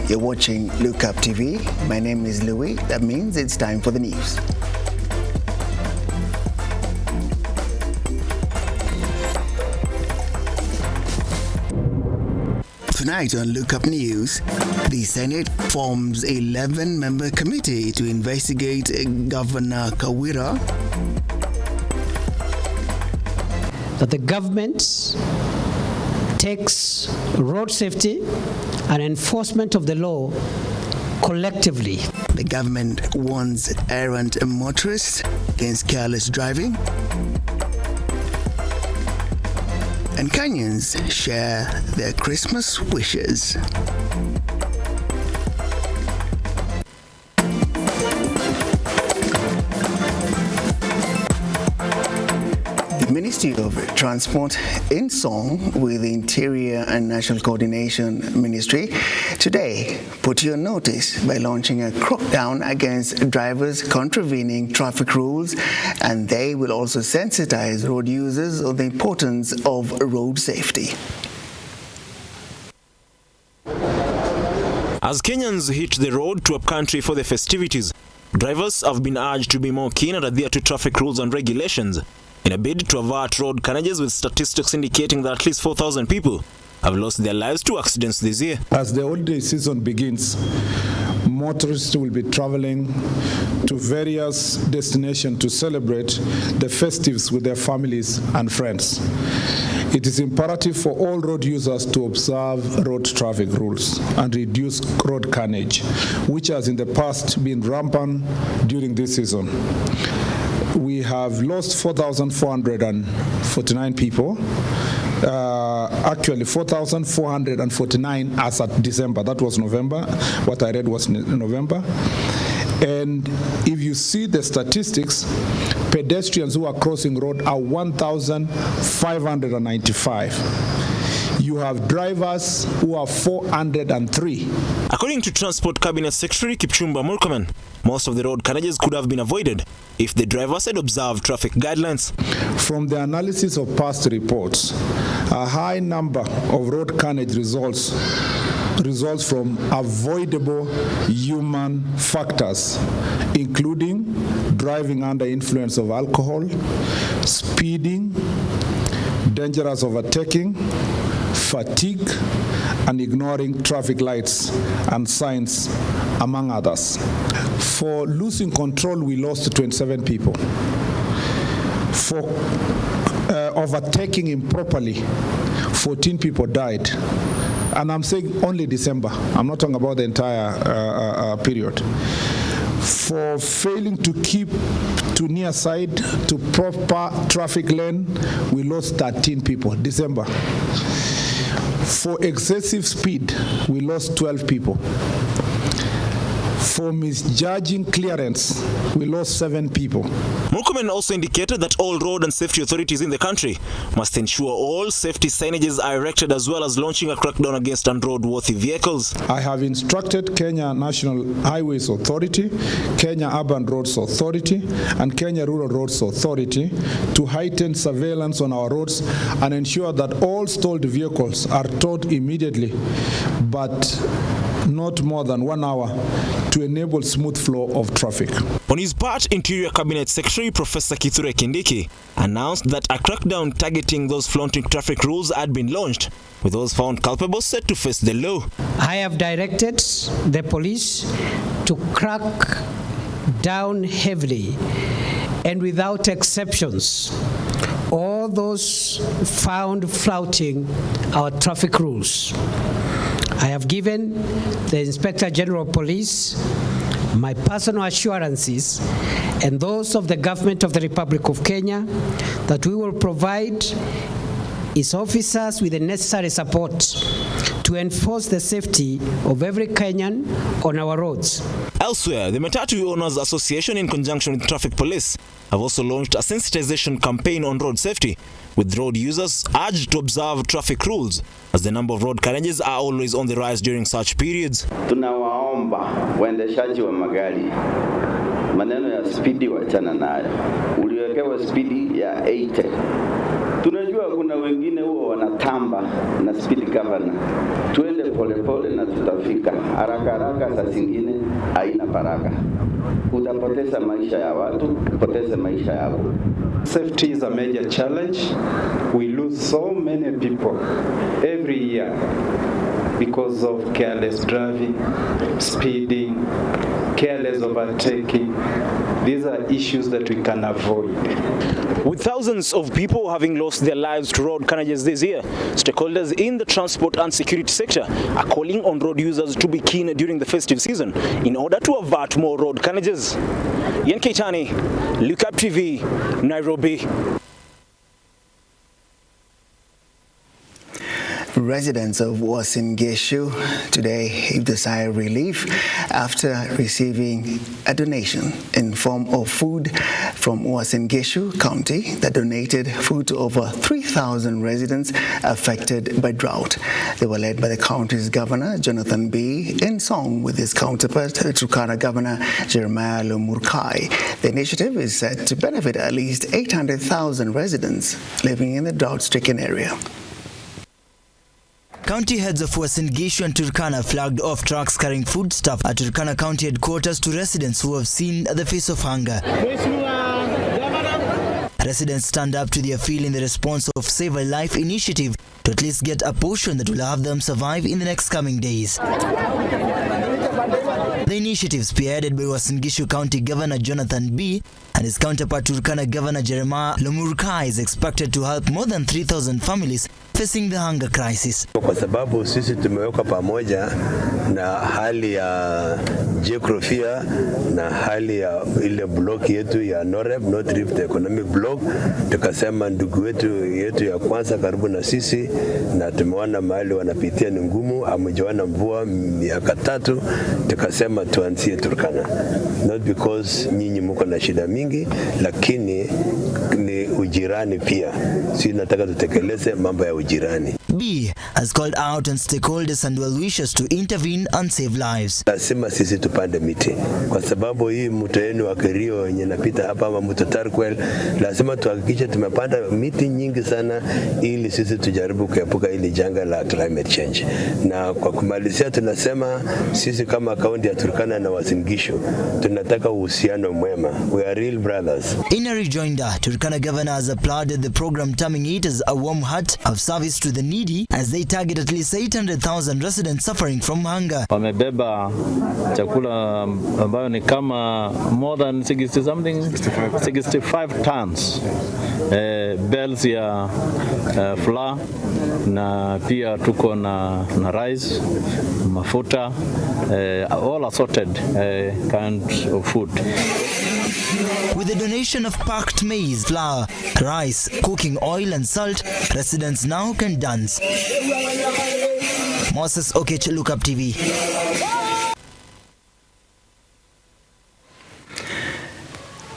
You're watching Lookuptv. My name is Louis. That means it's time for the news. Tonight on Lookup News, the Senate forms a 11-member committee to investigate Governor Kawira. That the government takes road safety and enforcement of the law collectively. The government warns errant motorists against careless driving. And Kenyans share their Christmas wishes. The Ministry of Transport, in song with the Interior and National Coordination Ministry, today put you on notice by launching a crackdown against drivers contravening traffic rules, and they will also sensitize road users on the importance of road safety. As Kenyans hit the road to upcountry for the festivities, drivers have been urged to be more keen and adhere to traffic rules and regulations in a bid to avert road carnages, with statistics indicating that at least 4,000 people have lost their lives to accidents this year. As the holiday season begins, motorists will be traveling to various destinations to celebrate the festives with their families and friends. It is imperative for all road users to observe road traffic rules and reduce road carnage, which has in the past been rampant during this season. We have lost 4,449 people. Actually 4,449 as at December. That was November. What I read was November. And if you see the statistics, pedestrians who are crossing road are 1,595. You have drivers who are 403. According to Transport Cabinet Secretary Kipchumba Murkomen, most of the road carnages could have been avoided if the drivers had observed traffic guidelines. From the analysis of past reports, a high number of road carnage results from avoidable human factors, including driving under influence of alcohol, speeding, dangerous overtaking, fatigue, and ignoring traffic lights and signs, among others. For losing control, we lost 27 people. For overtaking improperly, 14 people died. And I'm saying only December. I'm not talking about the entire period. For failing to keep to near side to proper traffic lane, we lost 13 people, December. For excessive speed, we lost 12 people. For misjudging clearance, we lost 7 people. Murkomen also indicated that all road and safety authorities in the country must ensure all safety signages are erected, as well as launching a crackdown against unroadworthy vehicles. I have instructed Kenya National Highways Authority, Kenya Urban Roads Authority, and Kenya Rural Roads Authority to heighten surveillance on our roads and ensure that all stalled vehicles are towed immediately, but not more than 1 hour, to enable smooth flow of traffic. On his part, Interior Cabinet Secretary Professor Kithure Kindiki announced that a crackdown targeting those flaunting traffic rules had been launched, with those found culpable set to face the law. I have directed the police to crack down heavily and without exceptions all those found flouting our traffic rules. I have given the Inspector General of Police my personal assurances and those of the Government of the Republic of Kenya that we will provide its officers with the necessary support to enforce the safety of every Kenyan on our roads. Elsewhere, the Matatu Owners Association, in conjunction with traffic police, have also launched a sensitization campaign on road safety, with road users urged to observe traffic rules, as the number of road carnages are always on the rise during such periods. Tunawaomba waendeshaji wa magari, maneno ya spidi wachana nayo. Uliwekewa spidi ya 80. Tunajua Unajua kuna wengine huo wanatamba na speed governor. Tuende polepole na tutafika. Haraka haraka saa zingine haina baraka. Utapoteza maisha ya watu, utapoteza maisha yao. Safety is a major challenge. We lose so many people every year because of careless driving, speeding, careless overtaking. These are issues that we can avoid. With thousands of people having lost their lives to road carnages this year, stakeholders in the transport and security sector are calling on road users to be keen during the festive season in order to avert more road carnages. Ian Keitani, Lookuptv, Nairobi. Residents of Uasin Gishu today heaved a sigh of relief after receiving a donation in form of food from Uasin Gishu County that donated food to over 3,000 residents affected by drought. They were led by the county's governor, Jonathan B., in song with his counterpart, Turkana Governor Jeremiah Lookuptv. The initiative is set to benefit at least 800,000 residents living in the drought-stricken area. County heads of Uasin Gishu and Turkana flagged off trucks carrying foodstuff at Turkana County headquarters to residents who have seen the face of hunger. Residents stand up to their field in the response of Save a Life initiative to at least get a portion that will have them survive in the next coming days. The initiative, spearheaded by Uasin Gishu County Governor Jonathan B. and his counterpart Turkana Governor Jeremiah Lookuptv, is expected to help more than 3,000 families facing the hunger crisis. Kwa sababu sisi tumeweka pamoja na hali ya jiografia na hali ya ile block yetu ya North Rift Economic Block, tukasema ndugu yetu ya kwanza karibu na sisi, na tumeona mahali wanapitia ni ngumu, amejawana mvua miaka 3, tukasema tuanzie Turkana. Not because nyinyi mko na shida mingi, lakini ni ujirani pia. Sisi nataka tutekeleze mambo ya ujirani. B has called out on stakeholders and well-wishers to intervene and save lives. Lazima sisi tupande miti kwa sababu hii mto yenu wa Kerio yenye napita hapa ama mto Tarkwel, lazima tuhakikishe tumepanda miti nyingi sana ili sisi tujaribu kuepuka ili janga la climate change. Na kwa kumalizia tunasema sisi kama kaunti ya Turkana na Uasin Gishu tunataka uhusiano mwema. We are real brothers. In a rejoinder, Turkana Governor has applauded the program, terming it as a warm heart of service to the needy as they target at least 800,000 residents suffering from hunger. Wamebeba chakula ambayo ni kama more than 65 tons. Bales ya flour na pia tuko na rice, mafuta, all assorted kinds of food. With the donation of packed maize, flour, rice, cooking oil and salt, residents now can dance. Moses Okech, Lookuptv.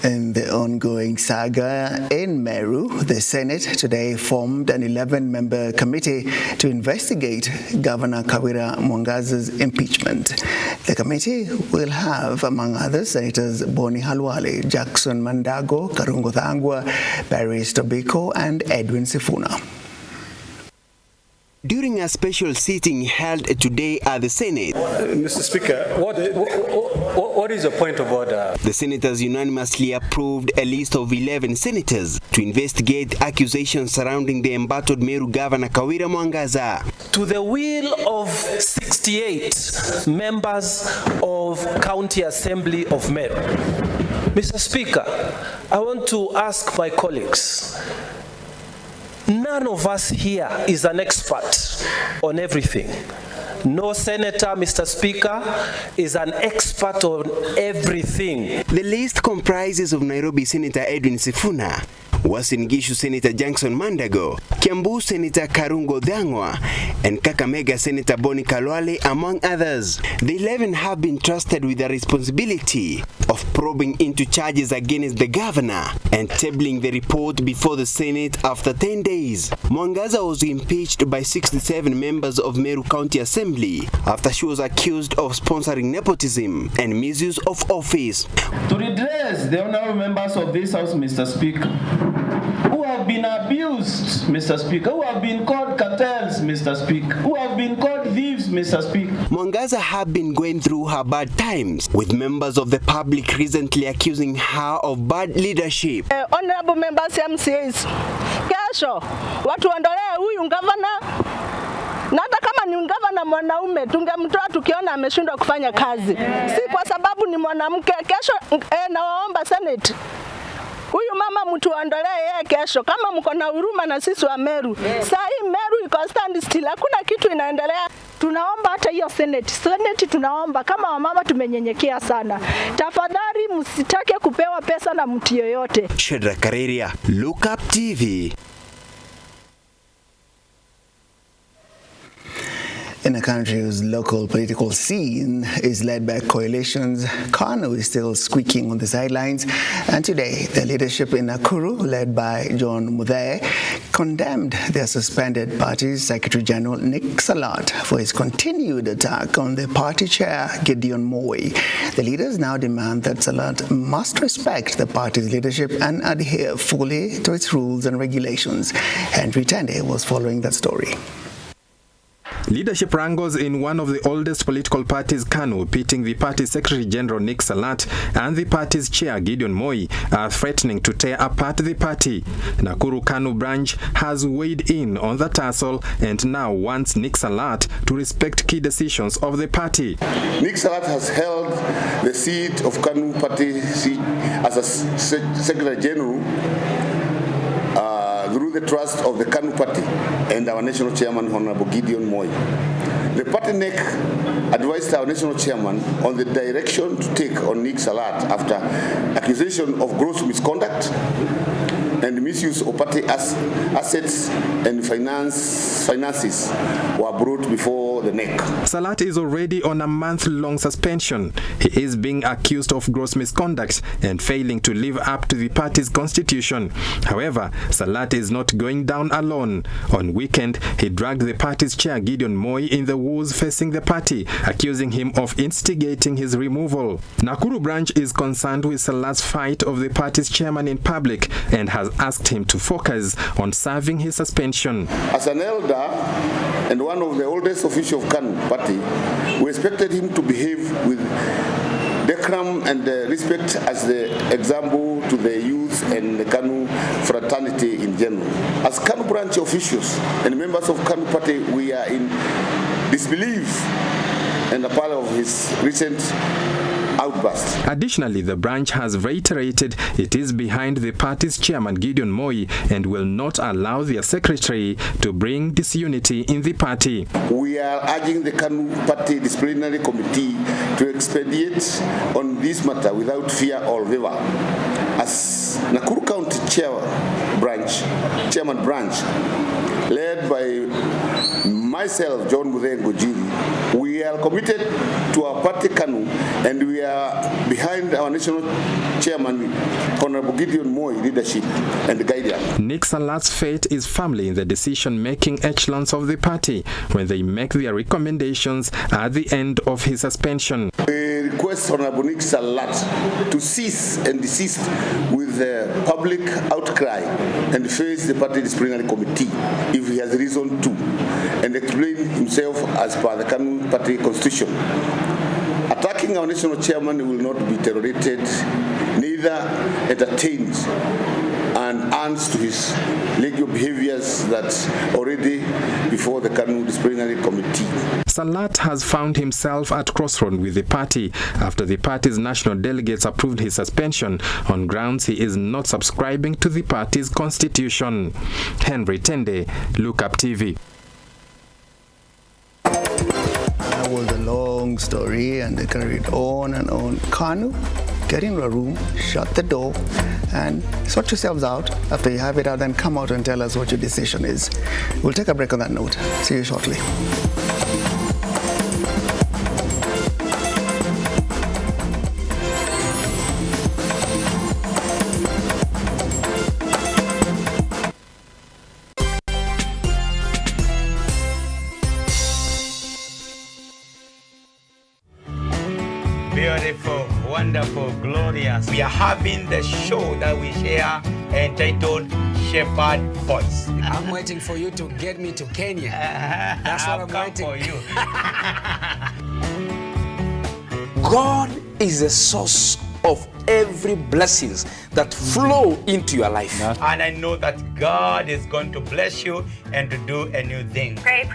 In the ongoing saga in Meru, the Senate today formed an 11-member committee to investigate Governor Kawira Mwangaza's impeachment. The committee will have, among others, Senators Boni Halwale, Jackson Mandago, Karungo Thangwa, Paris Tobiko, and Edwin Sifuna. During a special sitting held today at the Senate, Mr. Speaker, what is the point of order? The senators unanimously approved a list of 11 senators to investigate accusations surrounding the embattled Meru Governor Kawira Mwangaza. To the will of 68 members of County Assembly of Meru. Mr. Speaker, I want to ask my colleagues, none of us here is an expert on everything. No senator, Mr. Speaker, is an expert on everything. The list comprises of Nairobi Senator Edwin Sifuna, Uasin Gishu Senator Jackson Mandago, Kiambu Senator Karungo Thangwa, and Kakamega Senator Boni Kalwale, among others. The 11 have been trusted with the responsibility of probing into charges against the governor and tabling the report before the Senate after 10 days. Mwangaza was impeached by 67 members of Meru County Assembly after she was accused of sponsoring nepotism and misuse of office. To redress the honorable members of this House, Mr. Speaker, who have been been abused, Mr. Speaker, who have been called cartels, Mr. Speaker, who have been called thieves, Mr. Speaker. Mwangaza have been going through her bad times, with members of the public recently accusing her of bad leadership. Honorable members MCAs, kesho watu ondolee huyu gavana, na hata kama ni gavana mwanaume tungemtoa tukiona ameshindwa kufanya kazi, si kwa sababu ni mwanamke. Kesho nawaomba Senate, huyu mama mtu ondolee yeye kesho, kama mko na huruma na sisi wa Meru. Saa hii Meru iko stand still, hakuna kitu inaendelea. Tunaomba hata hiyo Senate tunaomba kama wamama tumenyenyekea sana. Tafadhali msitake kupewa pesa na mtu yoyote. Shedra Kareria, Lookuptv. In a country whose local political scene is led by coalitions, KANU is still squeaking on the sidelines. And today, the leadership in Nakuru, led by John Muthee, condemned their suspended party's Secretary General Nick Salat for his continued attack on the party chair, Gideon Moi. The leaders now demand that Salat must respect the party's leadership and adhere fully to its rules and regulations. Henry Tende was following that story. Leadership wrangles in one of the oldest political parties, KANU, pitting the party's Secretary General Nick Salat and the party's chair, Gideon Moi, are threatening to tear apart the party. Nakuru KANU branch has weighed in on the tussle and now wants Nick Salat to respect key decisions of the party. Nick Salat has held the seat of KANU party seat as a Secretary General through the trust of the KANU party and our national chairman, Honorable Gideon Moi. The party NEC advised our national chairman on the direction to take on Nick Salat after accusation of gross misconduct and misuse of party assets and finances were brought before the NEC. Salat is already on a month-long suspension. He is being accused of gross misconduct and failing to live up to the party's constitution. However, Salat is not going down alone. On weekend, he dragged the party's chair, Gideon Moi, in the woods facing the party, accusing him of instigating his removal. Nakuru branch is concerned with Salat's fight of the party's chairman in public and has asked him to focus on serving his suspension. As an elder and one of the oldest officials of KANU party, we expected him to behave with decorum and respect as the example to the youth and the KANU fraternity in general. As KANU branch officials and members of KANU party, we are in disbelief and a part of his recent outburst. Additionally, the branch has reiterated it is behind the party's chairman, Gideon Moi, and will not allow their secretary to bring disunity in the party. We are urging the KANU party disciplinary committee to expedite on this matter without fear or favor. As Nakuru County Chairman branch, led by myself, John Muthee Ngojiri, we are committed to our party KANU and we are behind our national chairman, Honorable Gideon Moi, leadership and guidance. Nick Salat's fate is firmly in the decision-making echelons of the party when they make their recommendations at the end of his suspension. We request Honorable Nick Salat to cease and desist with the public outcry and face the party disciplinary committee if he has reason to, and explain himself as per the KANU party constitution. Attacking our national chairman will not be tolerated, neither entertained, and adds to his legal behaviors that's already before the KANU disciplinary committee. Salat has found himself at crossroads with the party after the party's national delegates approved his suspension on grounds he is not subscribing to the party's constitution. Henry Tende, Lookuptv. That was a long story and they carried on and on. KANU, get into a room, shut the door, and sort yourselves out. After you have it out, then come out and tell us what your decision is. We'll take a break on that note. See you shortly. Beautiful, wonderful, glorious. We are having the show that we share entitled shepherd boys. I'm waiting for you to get me to Kenya. That's what I'm waiting for you. God is the source of every blessings that flow into your life. And I know that God is going to bless you and to do a new thing. Pray.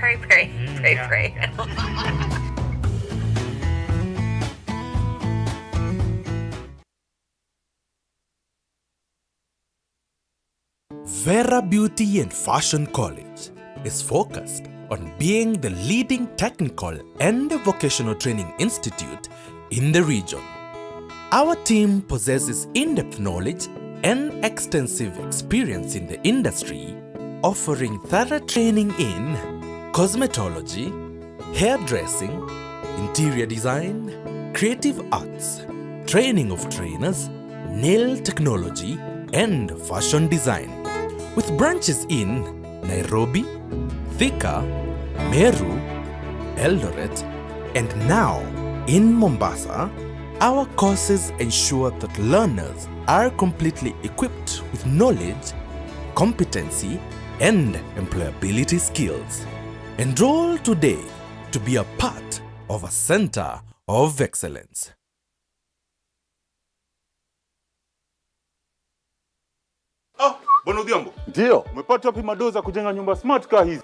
Vera Beauty and Fashion College is focused on being the leading technical and vocational training institute in the region. Our team possesses in-depth knowledge and extensive experience in the industry, offering thorough training in cosmetology, hairdressing, interior design, creative arts, training of trainers, nail technology, and fashion design. With branches in Nairobi, Thika, Meru, Eldoret, and now in Mombasa, our courses ensure that learners are completely equipped with knowledge, competency, and employability skills. Enroll today to be a part of a center of excellence. Bwana Odhiambo. Ndio. Umepata wapi madoza kujenga nyumba smart car hizi?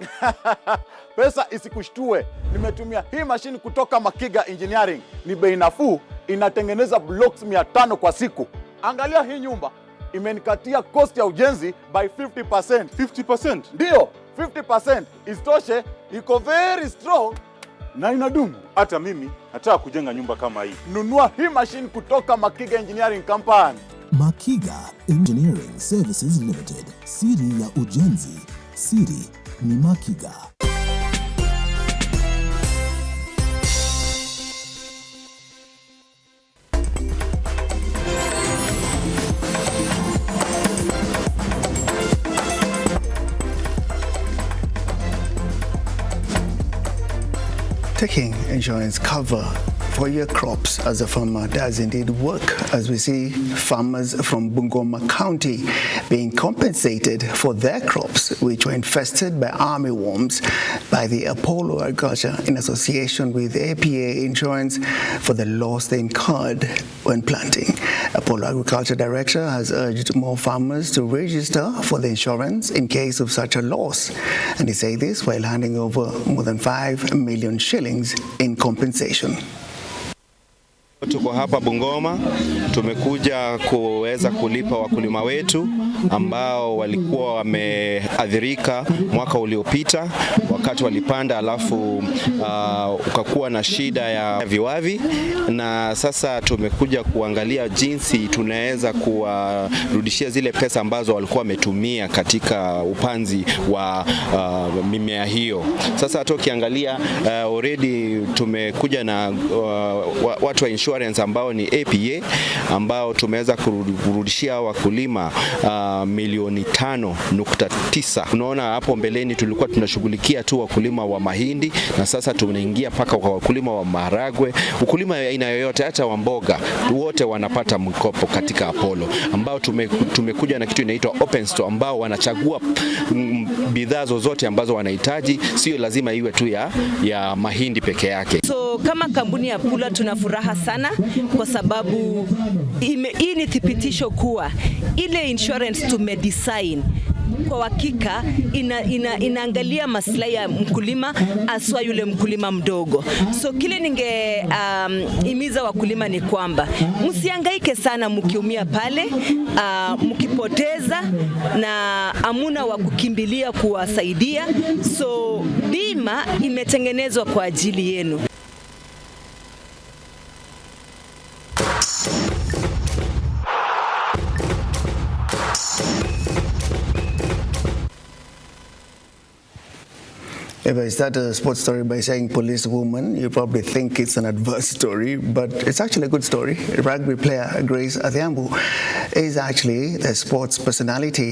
Pesa isikushtue. Nimetumia hii mashini kutoka Makiga Engineering. Ni bei nafuu, inatengeneza blocks 500 kwa siku. Angalia hii nyumba. Imenikatia cost ya ujenzi by 50%. 50%? Ndio, 50%. Isitoshe, iko very strong na inadumu. Hata mimi nataka kujenga nyumba kama hii. Nunua hii mashini kutoka Makiga Engineering Company. Makiga Engineering Services Limited. Siri ya ujenzi, siri ni Makiga. Taking insurance cover for your crops as a farmer does indeed work, as we see farmers from Bungoma County being compensated for their crops, which were infested by armyworms by the Apollo Agriculture in association with APA Insurance for the loss they incurred when planting. Apollo Agriculture Director has urged more farmers to register for the insurance in case of such a loss. And he said this while handing over more than 5 million shillings in compensation. Tuko hapa Bungoma, tumekuja kuweza kulipa wakulima wetu ambao walikuwa wameathirika mwaka uliopita wakati walipanda, alafu ukakuwa na shida ya viwavi, na sasa tumekuja kuangalia jinsi tunaweza kuwarudishia zile pesa ambazo walikuwa wametumia katika upanzi wa mimea hiyo. Sasa hata ukiangalia already tumekuja na watu wa insurance ambao ni APA ambao tumeweza kurudishia wakulima milioni 5.9. Unaona hapo mbeleni tulikuwa tunashughulikia tu wakulima wa mahindi, na sasa tunaingia paka kwa wakulima wa maharagwe, ukulima aina yoyote, hata wa mboga, wote wanapata mkopo katika Apollo, ambao tumekuja na kitu inaitwa open store, ambao wanachagua bidhaa zozote ambazo wanahitaji, sio lazima iwe tu ya mahindi peke yake. So kama kampuni ya Pula tuna furaha sana kwa sababu hii ni thibitisho kuwa ile insurance tumedesign kwa hakika inaangalia maslahi ya mkulima, aswa yule mkulima mdogo. So kile himiza wakulima ni kwamba msihangaike sana mkiumia pale, mkipoteza na amuna wa kukimbilia kuwasaidia. So bima imetengenezwa kwa ajili yenu. If I start a sports story by saying police woman, you probably think it's an adverse story, but it's actually a good story. Rugby player Grace Adhiambo is actually the sports personality